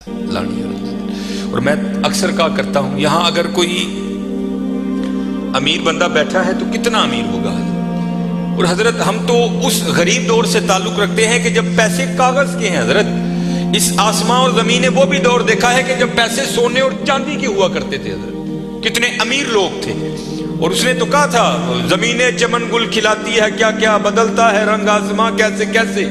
لانی اور میں اکثر کہا کرتا ہوں یہاں اگر کوئی امیر بندہ بیٹھا ہے تو کتنا امیر ہوگا؟ اور حضرت ہم تو اس غریب دور سے تعلق رکھتے ہیں کہ جب پیسے کاغذ کے ہیں حضرت. اس آسمان اور زمین نے وہ بھی دور دیکھا ہے کہ جب پیسے سونے اور چاندی کے ہوا کرتے تھے حضرت. کتنے امیر لوگ تھے. اور اس نے تو کہا تھا زمینیں چمن گل کھلاتی ہے کیا کیا بدلتا ہے رنگ آسماں کیسے کیسے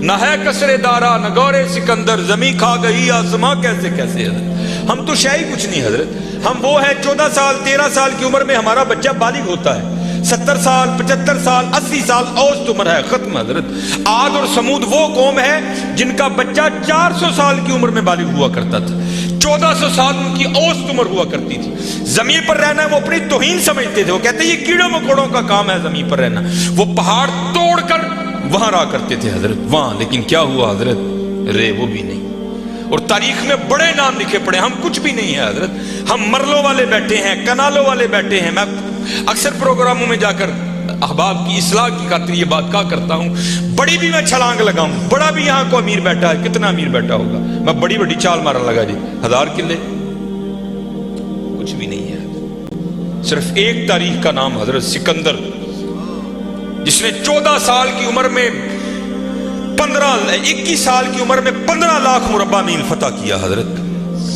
نہ ہے کسرے دارا نہ گورے سکندر زمین کھا گئی آسماں کیسے کیسے. حضرت ہم تو شاہی کچھ نہیں حضرت. ہم وہ ہیں 14 سال 13 سال کی عمر میں ہمارا بچہ بالغ ہوتا ہے. 70 سال 75 سال 80 سال اوسط عمر ہے ختم حضرت. عاد اور سمود وہ قوم ہے جن کا بچہ 400 سال کی عمر میں بالغ ہوا کرتا تھا. 1400 سال ان کی اوسط عمر ہوا کرتی تھی. زمین پر رہنا وہ اپنی توہین سمجھتے تھے. وہ کہتے ہیں یہ کیڑوں مکوڑوں کا کام ہے زمین پر رہنا. وہ پہاڑ توڑ کر وہاں رہا کرتے تھے حضرت وہاں. لیکن کیا ہوا حضرت؟ رے وہ بھی نہیں. اور تاریخ میں بڑے نام لکھے پڑے. ہم کچھ بھی نہیں ہیں حضرت. ہم مرلوں والے بیٹھے ہیں کنالوں والے بیٹھے ہیں. میں اکثر پروگراموں میں جا کر احباب کی اصلاح کی خاطر یہ بات کہا کرتا ہوں بڑی بھی میں چھلانگ لگاؤں بڑا بھی یہاں کو امیر بیٹھا ہے. کتنا امیر بیٹھا ہوگا؟ میں بڑی بڑی چال مارن لگا جی 1000 کلے کچھ بھی نہیں ہے. صرف ایک تاریخ کا نام حضرت سکندر جس نے 14 سال کی عمر میں 21 سال کی عمر میں 15 لاکھ مربع میل فتح کیا حضرت.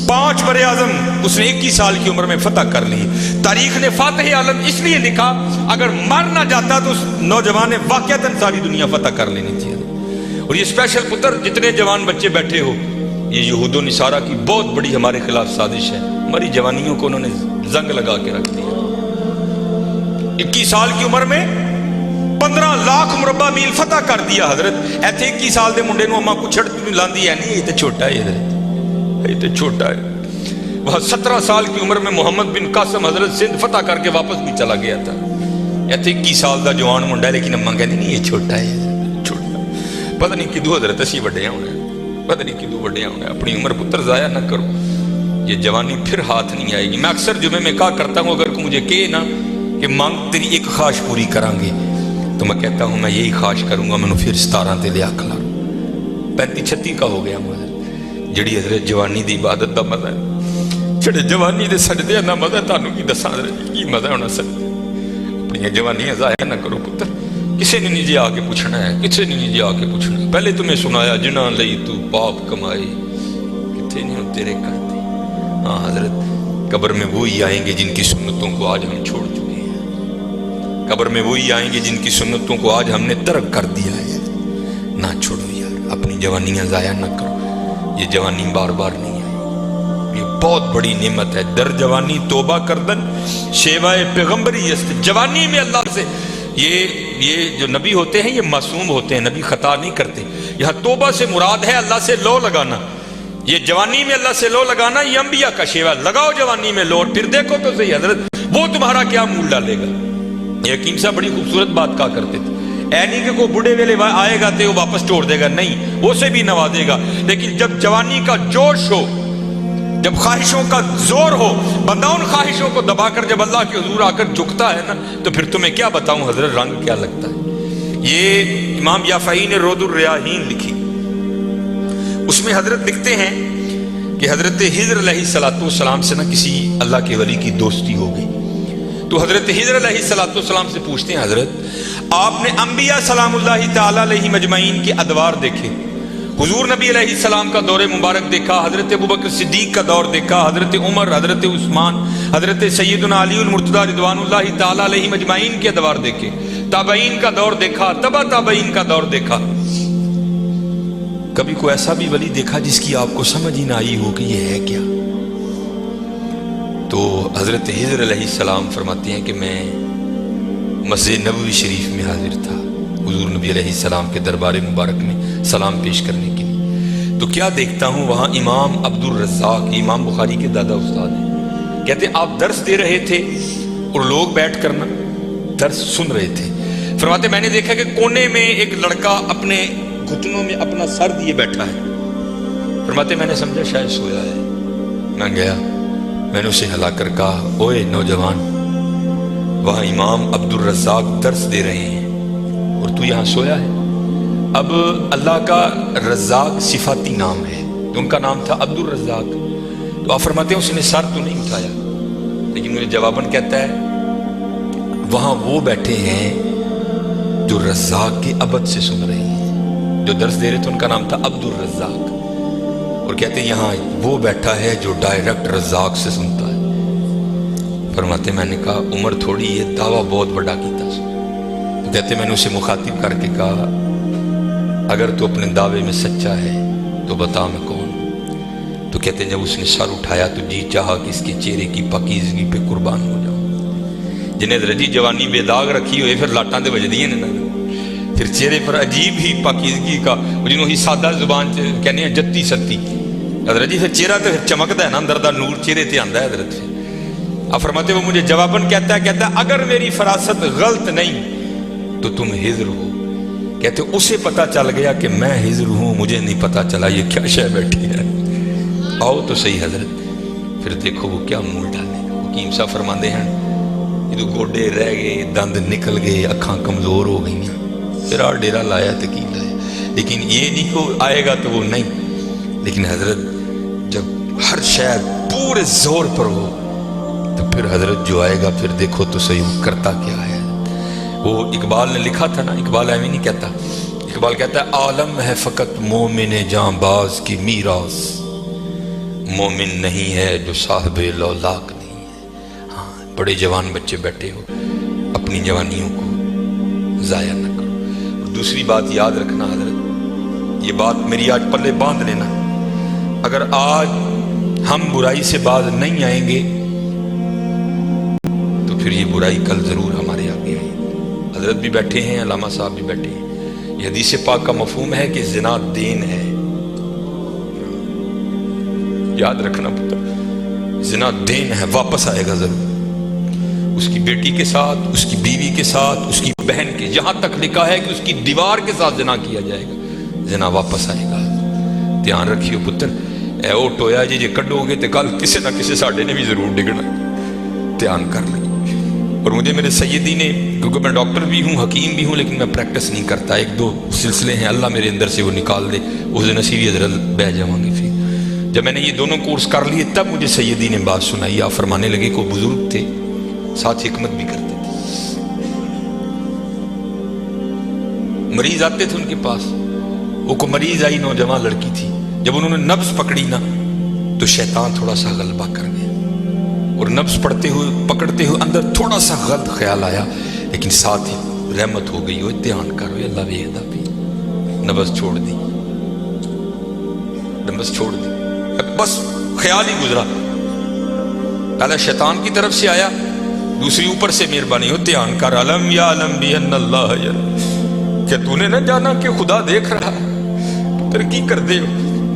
5 بر اعظم اس نے 21 سال کی عمر میں فتح کر لی. تاریخ نے فاتح عالم اس لیے لکھا اگر مر نہ جاتا تو اس نوجوان نے واقعتاً ساری دنیا فتح کر لینی تھی. اور یہ اسپیشل پتر جتنے جوان بچے بیٹھے ہو یہ یہود و نصارہ کی بہت بڑی ہمارے خلاف سازش ہے. ہماری جوانیوں کو انہوں نے زنگ لگا کے رکھ دیا. 21 سال کی عمر میں 15 لاکھ مربع میل فتح کر دیا حضرت. ایتھے 21 سال دے منڈے نو اما کو چھڑ لاندی ہے نہیں یہ تو چھوٹا ہے حضرت یہ تو چھوٹا ہے. وہ 17 سال کی عمر میں محمد بن قاسم حضرت سندھ فتح کر کے واپس بھی چلا گیا تھا. ایتھے 21 سال دا جوان منڈا ہے لیکن اما کہتے نہیں یہ چھوٹا ہے چھوٹا. پتہ نہیں کدو حضرت اسی وڈے ہونا پتہ نہیں کدو وڈے ہونا. اپنی عمر پتر ضائع نہ کرو. یہ جوانی پھر ہاتھ نہیں آئے گی. میں اکثر جمعے میں کہا کرتا ہوں اگر کوئی مجھے کہے نا کہ مانگ تیری ایک خواہش پوری کریں گے تو میں کہتا ہوں میں یہی خواہش کروں گا میں پھر 17 تے لیا کھلا 35-36 کا ہو گیا مگر جڑی حضرت جوانی دی عبادت دا مزہ ہے جڑے جوانی دے سجدے دا مزہ ہے تانوں کی دساں حضرت کی مزہ ہونا سجدے. اپنی جوانیاں ضائع نہ کرو پتر. کسے نے نہیں جی آ کے پوچھنا ہے کسے نے نہیں جی آ کے پوچھنا ہے. پہلے تمہیں سنایا جنہاں لئی تو پاپ کمائے کتنے نہیں تیرے کرتے. ہاں حضرت قبر میں وہی آئیں گے جن کی سنتوں کو آج ہم چھوڑ چکے ہیں. قبر میں وہی آئیں گے جن کی سنتوں کو آج ہم نے ترک کر دیا ہے. نہ چھوڑو یار اپنی جوانیاں ضائع نہ کرو. یہ جوانی بار بار نہیں آئی. یہ بہت بڑی نعمت ہے. در جوانی توبہ کردن شیوائے پیغمبری است. جوانی میں اللہ سے یہ جو نبی ہوتے ہیں یہ معصوم ہوتے ہیں. نبی خطا نہیں کرتے. یہاں توبہ سے مراد ہے اللہ سے لو لگانا. یہ جوانی میں اللہ سے لو لگانا یہ انبیاء کا شیوا. لگاؤ جوانی میں لو پھر دیکھو تو صحیح حضرت وہ تمہارا کیا مول ڈالے گا. یہ حکیم صاحب بڑی خوبصورت بات کہا کرتے تھے. اے نہیں کہ کوئی بڑھے ویلے آئے گا تو وہ واپس چھوڑ دے گا. نہیں وہ سے بھی نوازے گا. لیکن جب جوانی کا جوش ہو جب خواہشوں کا زور ہو بندہ ان خواہشوں کو دبا کر جب اللہ کے حضور آ کر جھکتا ہے نا تو پھر تمہیں کیا بتاؤں حضرت رنگ کیا لگتا ہے. یہ امام یافعی نے رود الریاحین لکھی. اس میں حضرت لکھتے ہیں کہ حضرت خضر علیہ السلام سے نہ کسی اللہ کے ولی کی دوستی ہو گئی تو حضرت خضر علیہ السلام سے پوچھتے ہیں حضرت آپ نے انبیاء سلام اللہ تعالی علیہ مجمعین کے ادوار دیکھے. حضور نبی علیہ السلام کا دور مبارک دیکھا. حضرت ابوبکر صدیق کا دور دیکھا. حضرت عمر حضرت عثمان حضرت سیدنا علی المرتضی رضوان اللہ تعالی علیہ مجمعین کے ادوار دیکھے. تابعین کا دور دیکھا. تبع تابعین کا دور دیکھا. کبھی کوئی ایسا بھی ولی دیکھا جس کی آپ کو سمجھ ہی نہ آئی ہو کہ یہ ہے کیا؟ تو حضرت خضر علیہ السلام فرماتے ہیں کہ میں مسجد نبوی شریف میں حاضر تھا حضور نبی علیہ السلام کے دربار مبارک میں سلام پیش کرنے کے لیے. تو کیا دیکھتا ہوں وہاں امام عبد الرزاق امام بخاری کے دادا استاد ہیں. کہتے آپ درس دے رہے تھے اور لوگ بیٹھ کر نا درس سن رہے تھے. فرماتے میں نے دیکھا کہ کونے میں ایک لڑکا اپنے گھٹنوں میں اپنا سر دیے بیٹھا ہے. فرماتے میں نے سمجھا شاید سویا ہے. میں گیا میں نے اسے ہلا کر کہا اوئے نوجوان وہاں امام عبد الرزاق درس دے رہے ہیں اور تو یہاں سویا ہے. اب اللہ کا رزاق صفاتی نام ہے تو ان کا نام تھا عبدالرزاق. تو آپ فرماتے ہیں اس نے سر تو نہیں اٹھایا، لیکن مجھے جواباً کہتا ہے وہاں وہ بیٹھے ہیں جو رزاق کے عبد سے سن رہے ہیں. جو درس دے رہے تھے ان کا نام تھا عبدالرزاق، اور کہتے ہیں یہاں وہ بیٹھا ہے جو ڈائریکٹ رزاق سے سنتا ہے. فرماتے میں نے کہا عمر تھوڑی یہ دعویٰ بہت بڑا کیتا. تو کہتے میں نے اسے مخاطب کر کے کہا اگر تو اپنے دعوے میں سچا ہے تو بتا میں کون. تو کہتے ہیں جب اس نے سر اٹھایا تو جی چاہا کہ اس کے چہرے کی پاکیزگی پہ قربان ہو جاؤں. جنہیں رجی جوانی بے داغ رکھی ہوئے پھر لاٹاں دے وجدی ہیں نا، پھر چہرے پر عجیب ہی پاکیزگی کا جنہوں ہی سادہ زبان کہنے ہیں جتی ستی حضرت جی. پھر چہرہ تو پھر چمکتا ہے نا، اندر دا نور چہرے تے آندا ہے حضرت. پھر آپ فرماتے وہ مجھے جواباً کہتا ہے اگر میری فراست غلط نہیں تو تم ہجر ہو. کہتے اسے پتہ چل گیا کہ میں ہجر ہوں، مجھے نہیں پتہ چلا یہ کیا شے بیٹھی ہے. آؤ تو صحیح حضرت. پھر دیکھو وہ کیا منہ ڈالے. حکیم صاحب فرماندے ہیں جدو گوڈے رہ گئے، دند نکل گئے، اکھاں کمزور ہو گئی، پھر آ ڈیرا لایا تکیل لایا. لیکن یہ نہیں کہ آئے گا تو وہ نہیں. لیکن حضرت جب ہر شاید پورے زور پر ہو تو پھر حضرت جو آئے گا پھر دیکھو تو صحیح وہ کرتا کیا ہے. وہ اقبال نے لکھا تھا نا، اقبال ایویں نہیں کہتا. اقبال کہتا ہے عالم ہے فقط مومن جاں باز کی میراث، مومن نہیں ہے جو صاحب لولاک نہیں ہے. ہاں بڑے جوان بچے بیٹھے ہو، اپنی جوانیوں کو ضائع نہ کرو. اور دوسری بات یاد رکھنا حضرت، یہ بات میری آج پلے باندھ لینا، اگر آج ہم برائی سے باز نہیں آئیں گے تو پھر یہ برائی کل ضرور ہمارے آگے آئے. حضرت بھی بیٹھے ہیں، علامہ صاحب بھی بیٹھے ہیں. یہ حدیث پاک کا مفہوم ہے کہ زنا دین ہے. یاد رکھنا پتر، زنا دین ہے، واپس آئے گا ضرور. اس کی بیٹی کے ساتھ، اس کی بیوی کے ساتھ، اس کی بہن کے، یہاں تک لکھا ہے کہ اس کی دیوار کے ساتھ زنا کیا جائے گا. زنا واپس آئے گا. دھیان رکھیو پتر، اے او ٹویا جی کڈو گے تو کل کسی نہ کسی ساڈے نے بھی ضرور ڈگنا. دھیان کر لیں. اور مجھے میرے سیدی نے، کیونکہ میں ڈاکٹر بھی ہوں، حکیم بھی ہوں، لیکن میں پریکٹس نہیں کرتا. ایک دو سلسلے ہیں اللہ میرے اندر سے وہ نکال دے، اس دن اسی بھی حضرت بہ جاؤں گے. پھر جب میں نے یہ دونوں کورس کر لیے تب مجھے سیدی نے بات سنائی. آپ فرمانے لگے کوئی بزرگ تھے ساتھ حکمت بھی کرتے تھے. مریض آتے تھے ان کے پاس، وہ کو مریض آئی، نوجوان لڑکی تھی. جب انہوں نے نبض پکڑی نا تو شیطان تھوڑا سا غلبہ کر گیا، اور نبض پڑھتے ہوئے پکڑتے ہوئے اندر تھوڑا سا غلط خیال آیا، لیکن ساتھ ہی رحمت ہو گئی. وہ دھیان کرو اللہ ویدہ بھی. نبض چھوڑ دی، نبض چھوڑ دی، بس خیال ہی گزرا. پہلے شیطان کی طرف سے آیا، دوسری اوپر سے مہربانی ہو. دھیان کر علم یا علم بھی ان اللہ یا، کیا تو نے نہ جانا کہ خدا دیکھ رہا ہے؟ ترقی کر دے ہو،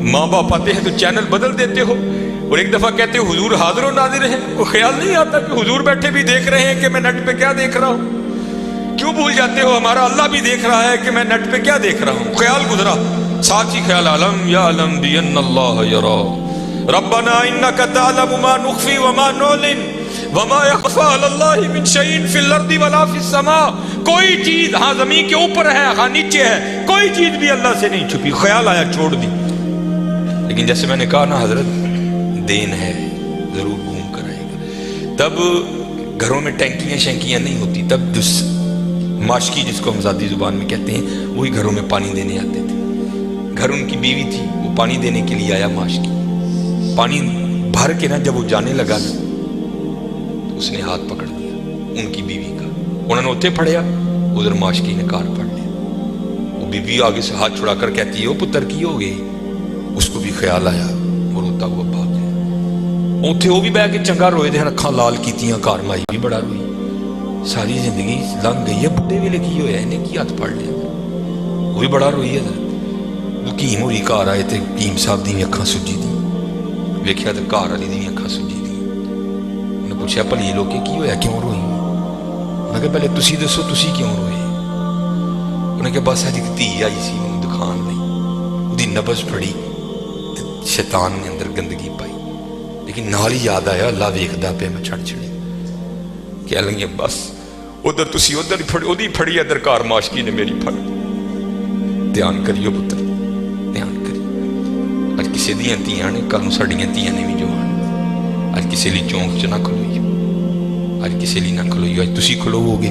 ماں باپ آتے ہیں تو چینل بدل دیتے ہو، اور ایک دفعہ کہتے ہو حضور حاضر و ناظر ہیں. وہ خیال نہیں آتا کہ حضور بیٹھے بھی دیکھ رہے ہیں کہ میں نیٹ پہ کیا دیکھ رہا ہوں؟ کیوں بھول جاتے ہو ہمارا اللہ بھی دیکھ رہا ہے کہ میں نیٹ پہ کیا دیکھ رہا ہوں؟ خیال گزرا، ساتھ ہی خیال علم یا علم بھی ان اللہ یرا ربنا انک تعلم ما نخفی وما نعلن وما یخفی علی اللہ من شیء فی الارض ولا فی السماء. کوئی چیز ہاں زمین کے اوپر ہے، ہاں نیچے ہے، کوئی چیز بھی اللہ سے نہیں چھپی. خیال آیا چھوڑ دی. لیکن جیسے میں نے کہا نا حضرت دین ہے، ضرور گھوم کر آئے گا. تب گھروں میں ٹینکیاں شینکیاں نہیں ہوتی، تب ماشکی جس کو ہم ذاتی زبان میں کہتے ہیں وہی گھروں میں پانی دینے آتے تھے. گھر ان کی بیوی تھی، وہ پانی دینے کے لیے آیا. ماشکی پانی بھر کے نا جب وہ جانے لگا نا تو اس نے ہاتھ پکڑ لیا ان کی بیوی کا. انہوں نے اتنے پھڑیا، ادھر ماشکی نے کار پڑ لیا. وہ بیوی آگے سے ہاتھ چھڑا کر کہتی ہے او پتر کی ہو گئی. اس کو بھی خیال آیا، وہ روتا ہوا بھاگ گیا. اتنے وہ بھی بہ کے چنگا روئے تھے، اکھاں لال کیتیاں. کار مائی بھی بڑا روئی. ساری زندگی لنگ گئی ہے، بڈھے ویلے کی ہویا انہیں کی ہاتھ پڑ لیا. وہ بھی بڑا روئی ہے. حکیم ہوئی کار آئے تھے، حکیم صاحب دی اکھاں سجی دی. ویکھیا تو کار والی دی اکھاں سجی دی. انہیں پوچھا بھلی لوگ کی ہویا، کیوں روئی؟ انہیں کہا پہلے تسی دسو تسی کیوں روئے؟ انہیں کہا بس اج دھی آئی سی مینوں دکھان لئی، اودی نبض پڑی، شیطان نے اندر گندگی پائی. لیکن نال ہی یاد آیا اللہ ویکھدا پیا میں چھڑ چھڑے. کہہ لگی بس ادھر تسی ادھر اودی پھڑی، ادھر کار ماشکی نے میری پھڑ. دھیان کریو پتر، دھیان کریو. اج کسی ਕਿਸੇ ਦੀਆਂ ਧੀਆਂ ਨੇ, ਕੱਲ ਨੂੰ ਸਾਡੀਆਂ ਧੀਆਂ ਨੇ ਵੀ ਜਵਾਨ। ਅੱਜ ਕਿਸੇ ਲਈ ਚੌਂਕ 'ਚ ਨਾ ਖਲੋਈਓ, ਅੱਜ ਕਿਸੇ ਲਈ ਨਾ ਖਲੋਈਓ। ਅੱਜ ਤੁਸੀਂ ਖਲੋਵੋਗੇ,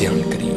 ਧਿਆਨ ਕਰਿਓ,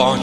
5